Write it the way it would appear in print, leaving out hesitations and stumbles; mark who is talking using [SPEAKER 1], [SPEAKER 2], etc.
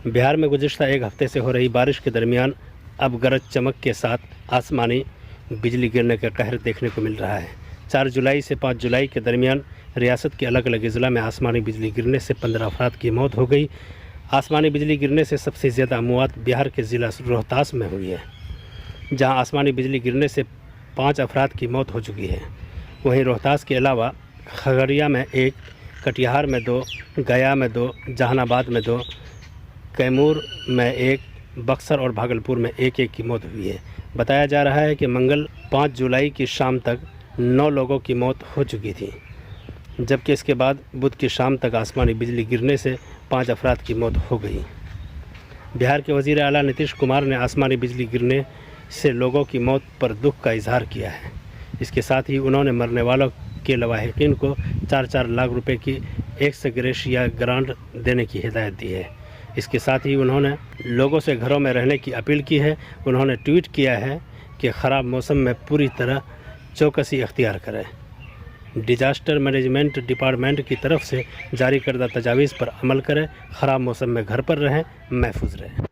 [SPEAKER 1] बिहार में गुज़िश्ता एक हफ्ते से हो रही बारिश के दरमियान अब गरज चमक के साथ आसमानी बिजली गिरने का कहर देखने को मिल रहा है। 4 जुलाई से 5 जुलाई के दरमियान रियासत के अलग अलग अजला में आसमानी बिजली गिरने से 15 अफराद की मौत हो गई। आसमानी बिजली गिरने से सबसे ज़्यादा मौत बिहार के ज़िला रोहतास में हुई है, जहां आसमानी बिजली गिरने से 5 अफराद की मौत हो चुकी है। वहीं रोहतास के अलावा खगड़िया में 1, कटिहार में 2, गया में 2, जहानाबाद में 2, कैमूर में 1, बक्सर और भागलपुर में 1-1 की मौत हुई है। बताया जा रहा है कि मंगल 5 जुलाई की शाम तक 9 लोगों की मौत हो चुकी थी, जबकि इसके बाद बुध की शाम तक आसमानी बिजली गिरने से 5 अफराद की मौत हो गई। बिहार के वज़ीर आला नीतीश कुमार ने आसमानी बिजली गिरने से लोगों की मौत पर दुख का इजहार किया है। इसके साथ ही उन्होंने मरने वालों के लवाहिकीन को 4-4 लाख रुपए की एक्स ग्रेशिया ग्रांट देने की हिदायत दी है। इसके साथ ही उन्होंने लोगों से घरों में रहने की अपील की है। उन्होंने ट्वीट किया है कि ख़राब मौसम में पूरी तरह चौकसी अख्तियार करें। डिजास्टर मैनेजमेंट डिपार्टमेंट की तरफ से जारी करदा तजावीज़ पर अमल करें। ख़राब मौसम में घर पर रहें, महफूज रहें।